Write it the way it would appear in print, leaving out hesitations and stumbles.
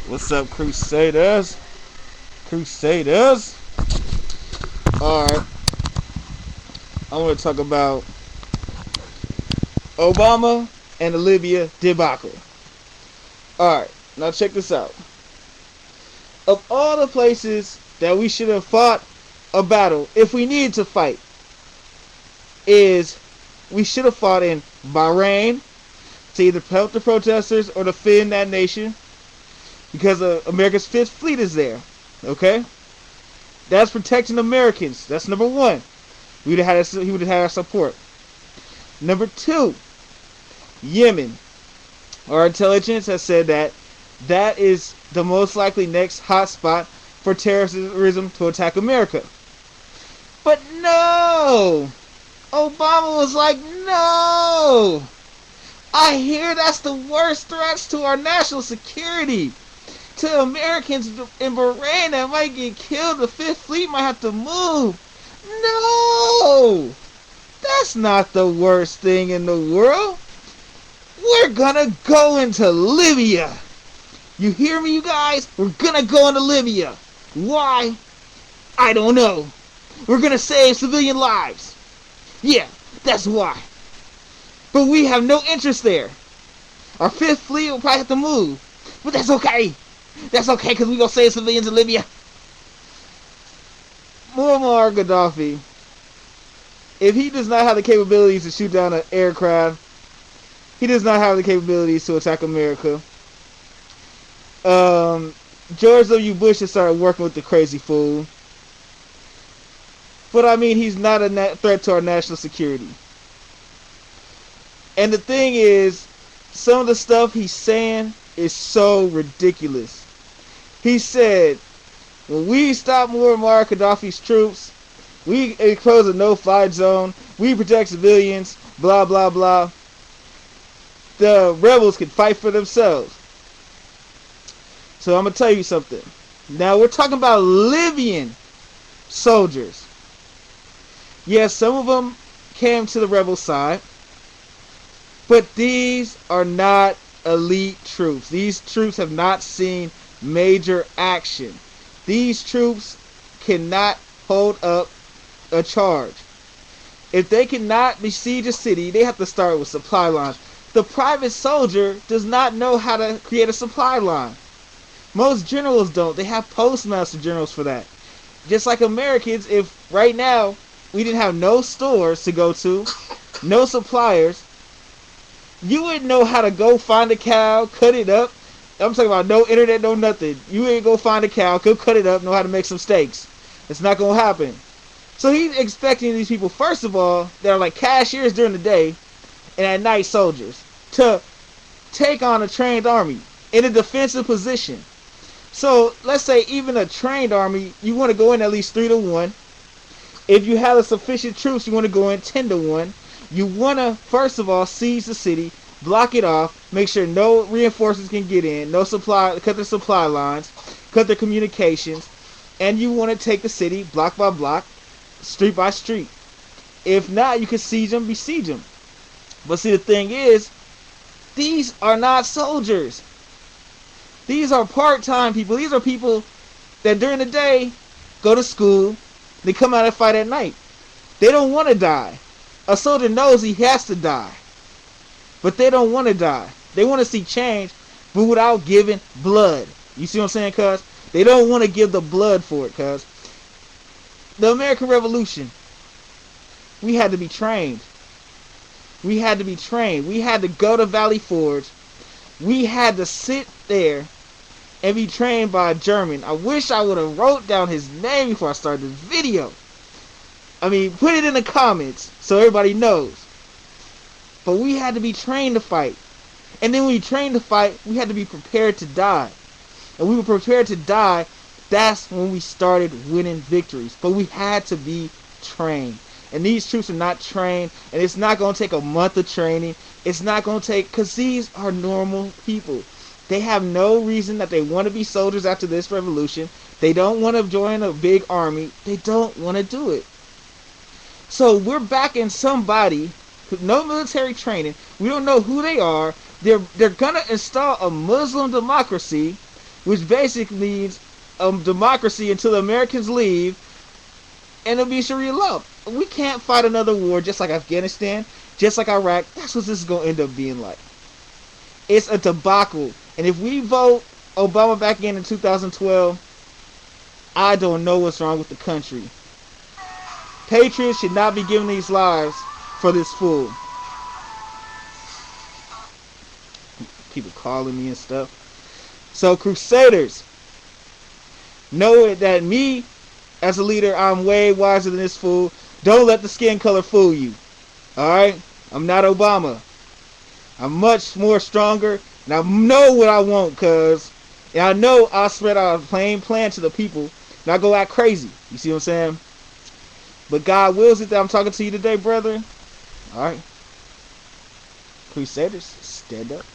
What's up, Crusaders? Crusaders? Alright, I want to talk about Obama and the Libya debacle. Alright, now check this out. Of all the places that we should have fought a battle, if we needed to fight, is we should have fought in Bahrain to either help the protesters or defend that nation because America's Fifth Fleet is there. Okay? That's protecting Americans. That's number one. He would have had our support. Number two, Yemen. Our intelligence has said that that is the most likely next hotspot for terrorism to attack America. But no! Obama was like, no! I hear that's the worst threats to our national security. To Americans in Bahrain that might get killed, the Fifth Fleet might have to move. No! That's not the worst thing in the world. We're gonna go into Libya. You hear me, you guys? We're gonna go into Libya. Why? I don't know. We're gonna save civilian lives. Yeah, that's why. But we have no interest there. Our Fifth Fleet will probably have to move. But that's okay. That's okay because we're gonna save civilians in Libya. Muammar Gaddafi, if he does not have the capabilities to shoot down an aircraft, he does not have the capabilities to attack America. George W. Bush has started working with the crazy fool. But I mean, he's not a threat to our national security. And the thing is, some of the stuff he's saying is so ridiculous. He said, when we stop Muammar Gaddafi's troops, we close a no-fly zone, we protect civilians, blah, blah, blah. The rebels can fight for themselves. So I'm going to tell you something. Now we're talking about Libyan soldiers. Yes, some of them came to the rebel side. But these are not elite troops. These troops have not seen major action. These troops cannot hold up a charge. If they cannot besiege a city, they have to start with supply lines. The private soldier does not know how to create a supply line. Most generals don't. They have postmaster generals for that. Just like Americans, if right now we didn't have no stores to go to, no suppliers, you wouldn't know how to go find a cow, cut it up. I'm talking about no internet, no nothing. You ain't go find a cow, go cut it up, know how to make some steaks. It's not going to happen. So he's expecting these people, first of all, that are like cashiers during the day and at night soldiers, to take on a trained army in a defensive position. So let's say even a trained army, you want to go in at least 3-1. If you have sufficient troops, you want to go in 10-1. You want to, first of all, seize the city, block it off, make sure no reinforcements can get in, no supply, cut their supply lines, cut their communications, and you want to take the city block by block, street by street. If not, you can siege them, besiege them. But see, the thing is, these are not soldiers. These are part-time people. These are people that during the day go to school, they come out and fight at night. They don't want to die. A soldier knows he has to die. But they don't want to die. They want to see change, but without giving blood. You see what I'm saying, cuz? They don't want to give the blood for it, cuz. The American Revolution, we had to be trained. We had to be trained. We had to go to Valley Forge. We had to sit there and be trained by a German. I wish I would have wrote down his name before I started this video. I mean, put it in the comments so everybody knows. But we had to be trained to fight. And then when we trained to fight, we had to be prepared to die. And we were prepared to die. That's when we started winning victories. But we had to be trained. And these troops are not trained. And it's not going to take a month of training. It's not going to take, because these are normal people. They have no reason that they want to be soldiers after this revolution. They don't want to join a big army. They don't want to do it. So we're backing somebody with no military training. We don't know who they are. They're going to install a Muslim democracy which basically means democracy until the Americans leave, and it'll be Sharia law. We can't fight another war just like Afghanistan, just like Iraq. That's what this is going to end up being like. It's a debacle. And if we vote Obama back in 2012, I don't know what's wrong with the country. Patriots should not be giving these lives for this fool. People calling me and stuff. So Crusaders, know that me as a leader, I'm way wiser than this fool. Don't let the skin color fool you. Alright? I'm not Obama. I'm much more stronger, and I know what I want, and I know I'll spread out a plain plan to the people, and I go act crazy. You see what I'm saying? But God wills it that I'm talking to you today, brother. Alright? Crusaders, stand up.